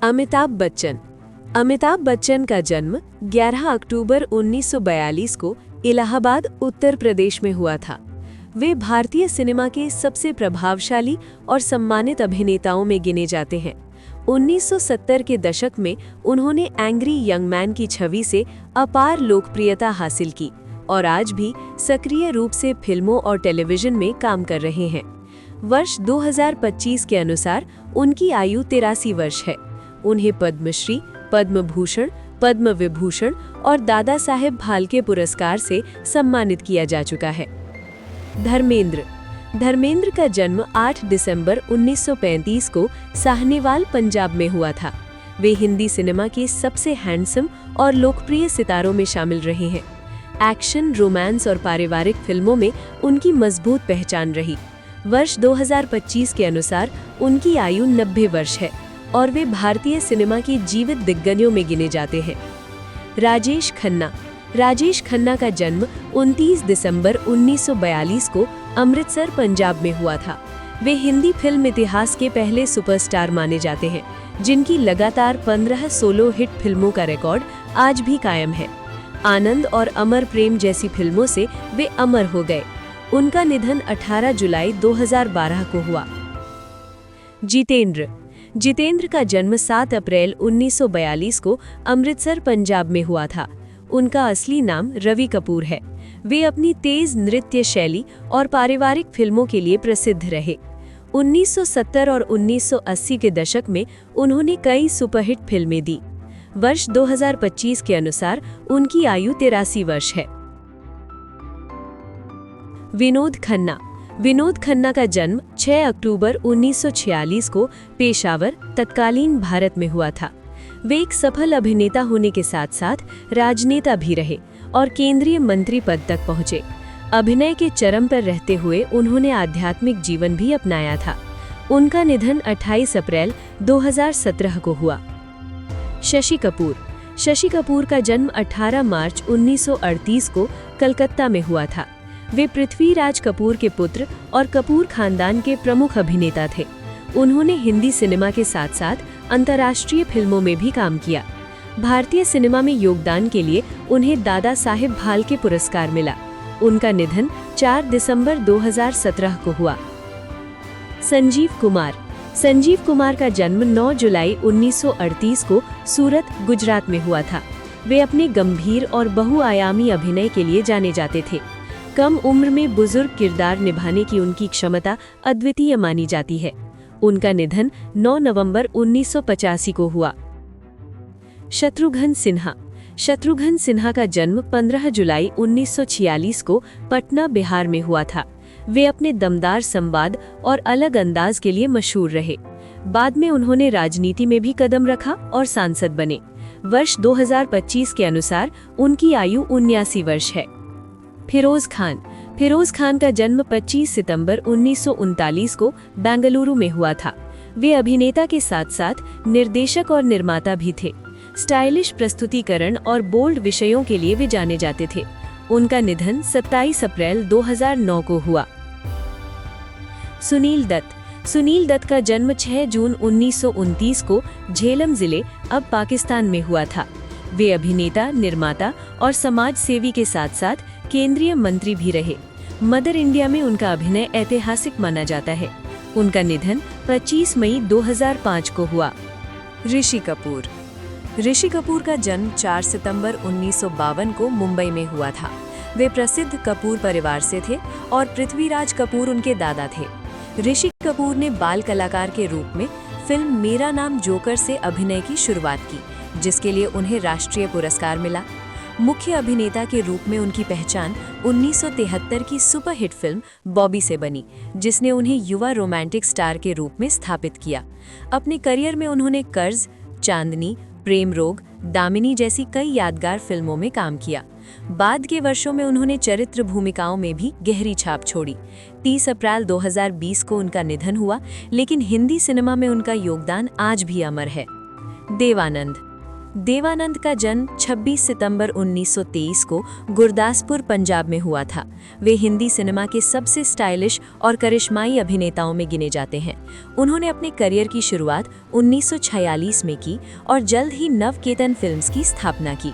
अमिताभ बच्चन। अमिताभ बच्चन का जन्म 11 अक्टूबर 1942 को इलाहाबाद, उत्तर प्रदेश में हुआ था। वे भारतीय सिनेमा के सबसे प्रभावशाली और सम्मानित अभिनेताओं में गिने जाते हैं। 1970 के दशक में उन्होंने एंग्री यंग मैन की छवि से अपार लोकप्रियता हासिल की और आज भी सक्रिय रूप से फिल्मों और टेलीविजन में काम कर रहे हैं। वर्ष 2025 के अनुसार उनकी आयु 83 वर्ष है। उन्हें पद्मश्री, पद्म भूषण, पद्म विभूषण और दादा साहेब फाल्के पुरस्कार से सम्मानित किया जा चुका है। धर्मेंद्र का जन्म 8 दिसंबर 1935 को साहनेवाल, पंजाब में हुआ था। वे हिंदी सिनेमा के सबसे हैंडसम और लोकप्रिय सितारों में शामिल रहे हैं। एक्शन, रोमांस और पारिवारिक फिल्मों में उनकी मजबूत पहचान रही। वर्ष 2025 के अनुसार उनकी आयु 90 वर्ष है और वे भारतीय सिनेमा के जीवित दिग्गजों में गिने जाते हैं। राजेश खन्ना का जन्म 29 दिसंबर 1942 को अमृतसर, पंजाब में हुआ था। वे हिंदी फिल्म इतिहास के पहले सुपरस्टार माने जाते हैं, जिनकी लगातार 15 हिट फिल्मों का रिकॉर्ड आज भी कायम है। आनंद और अमर प्रेम जैसी फिल्मों से वे अमर हो गए। उनका निधन 18 जुलाई 2012 को हुआ। जितेंद्र का जन्म 7 अप्रैल 1942 को अमृतसर, पंजाब में हुआ था। उनका असली नाम रवि कपूर है। वे अपनी तेज नृत्य शैली और पारिवारिक फिल्मों के लिए प्रसिद्ध रहे। 1970 और 1980 के दशक में उन्होंने कई सुपरहिट फिल्में दी। वर्ष 2025 के अनुसार उनकी आयु 83 वर्ष है। विनोद खन्ना का जन्म 6 अक्टूबर 1946 को पेशावर, तत्कालीन भारत में हुआ था। वे एक सफल अभिनेता होने के साथ साथ राजनेता भी रहे और केंद्रीय मंत्री पद तक पहुंचे। अभिनय के चरम पर रहते हुए उन्होंने आध्यात्मिक जीवन भी अपनाया था। उनका निधन 28 अप्रैल 2017 को हुआ। शशि कपूर का जन्म 18 मार्च 1938 को कलकत्ता में हुआ था। वे पृथ्वीराज कपूर के पुत्र और कपूर खानदान के प्रमुख अभिनेता थे। उन्होंने हिंदी सिनेमा के साथ साथ अंतर्राष्ट्रीय फिल्मों में भी काम किया। भारतीय सिनेमा में योगदान के लिए उन्हें दादा साहेब फाल्के पुरस्कार मिला। उनका निधन 4 दिसंबर 2017 को हुआ। संजीव कुमार का जन्म 9 जुलाई 1938 को सूरत, गुजरात में हुआ था। वे अपने गंभीर और बहुआयामी अभिनय के लिए जाने जाते थे। कम उम्र में बुजुर्ग किरदार निभाने की उनकी क्षमता अद्वितीय मानी जाती है। उनका निधन 9 नवंबर 1985 को हुआ। शत्रुघ्न सिन्हा का जन्म 15 जुलाई 1946 को पटना, बिहार में हुआ था। वे अपने दमदार संवाद और अलग अंदाज के लिए मशहूर रहे। बाद में उन्होंने राजनीति में भी कदम रखा और सांसद बने। वर्ष 2025 के अनुसार उनकी आयु 79 वर्ष है। फिरोज खान का जन्म 25 सितंबर 1939 को बेंगलुरु में हुआ था। वे अभिनेता के साथ साथ निर्देशक और निर्माता भी थे। स्टाइलिश प्रस्तुतिकरण और बोल्ड विषयों के लिए वे जाने जाते थे। उनका निधन 27 अप्रैल 2009 को हुआ। सुनील दत्त का जन्म 6 जून 1929 को झेलम जिले, अब पाकिस्तान में हुआ था। वे अभिनेता, निर्माता और समाज सेवी के साथ साथ केंद्रीय मंत्री भी रहे। मदर इंडिया में उनका अभिनय ऐतिहासिक माना जाता है। उनका निधन 25 मई 2005 को हुआ। ऋषि कपूर का जन्म 4 सितंबर 1952 को मुंबई में हुआ था। वे प्रसिद्ध कपूर परिवार से थे और पृथ्वीराज कपूर उनके दादा थे। ऋषि कपूर ने बाल कलाकार के रूप में फिल्म मेरा नाम जोकर से अभिनय की शुरुआत की, जिसके लिए उन्हें राष्ट्रीय पुरस्कार मिला। मुख्य अभिनेता के रूप में उनकी पहचान 1973 की सुपरहिट फिल्म बॉबी से बनी, जिसने उन्हें युवा रोमांटिक स्टार के रूप में स्थापित किया। अपने करियर में उन्होंने कर्ज, चांदनी, प्रेम रोग, दामिनी जैसी कई यादगार फिल्मों में काम किया। बाद के वर्षों में उन्होंने चरित्र भूमिकाओं में भी गहरी छाप छोड़ी। 30 अप्रैल 2020 को उनका निधन हुआ, लेकिन हिंदी सिनेमा में उनका योगदान आज भी अमर है। देवानंद का जन्म 26 सितंबर 1923 को गुरदासपुर, पंजाब में हुआ था। वे हिंदी सिनेमा के सबसे स्टाइलिश और करिश्माई अभिनेताओं में गिने जाते हैं। उन्होंने अपने करियर की शुरुआत 1946 में की और जल्द ही नवकेतन फिल्म्स की स्थापना की।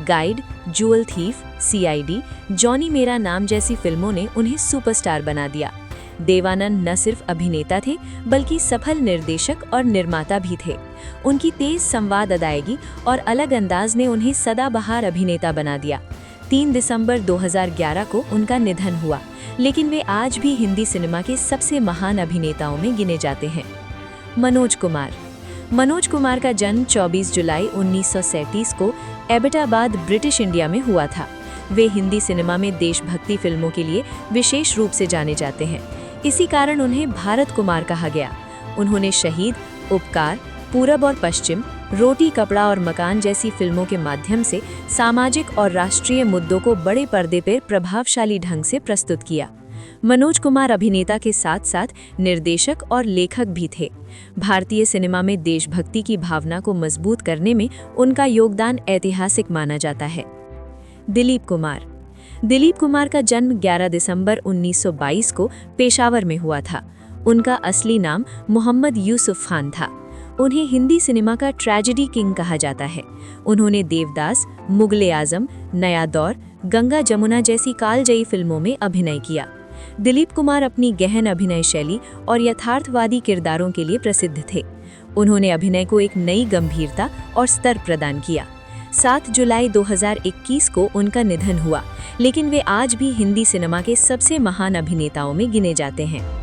गाइड, जूअल थीफ, सीआईडी, जॉनी मेरा नाम जैसी फिल्मों ने उन्हें सुपरस्टार बना दिया। देवानंद न सिर्फ अभिनेता थे बल्कि सफल निर्देशक और निर्माता भी थे। उनकी तेज संवाद अदायगी और अलग अंदाज ने उन्हें सदाबहार अभिनेता बना दिया। 3 दिसंबर 2011 को उनका निधन हुआ, लेकिन वे आज भी हिंदी सिनेमा के सबसे महान अभिनेताओं में गिने जाते हैं। मनोज कुमार का जन्म 24 जुलाई 1937 को एबटाबाद, ब्रिटिश इंडिया में हुआ था। वे हिंदी सिनेमा में देशभक्ति फिल्मों के लिए विशेष रूप से जाने जाते हैं। इसी कारण उन्हें भारत कुमार कहा गया। उन्होंने शहीद, उपकार, पूरब और पश्चिम, रोटी कपड़ा और मकान जैसी फिल्मों के माध्यम से सामाजिक और राष्ट्रीय मुद्दों को बड़े पर्दे पर प्रभावशाली ढंग से प्रस्तुत किया। मनोज कुमार अभिनेता के साथ साथ निर्देशक और लेखक भी थे। भारतीय सिनेमा में देशभक्ति की भावना को मजबूत करने में उनका योगदान ऐतिहासिक माना जाता है। दिलीप कुमार का जन्म 11 दिसंबर 1922 को पेशावर में हुआ था। उनका असली नाम मोहम्मद यूसुफ खान था। उन्हें हिंदी सिनेमा का ट्रेजेडी किंग कहा जाता है। उन्होंने देवदास, मुगल-ए-आजम, नया दौर, गंगा जमुना जैसी कालजयी फिल्मों में अभिनय किया। दिलीप कुमार अपनी गहन अभिनय शैली और यथार्थवादी किरदारों के लिए प्रसिद्ध थे। उन्होंने अभिनय को एक नई गंभीरता और स्तर प्रदान किया। 7 जुलाई 2021 को उनका निधन हुआ, लेकिन वे आज भी हिंदी सिनेमा के सबसे महान अभिनेताओं में गिने जाते हैं।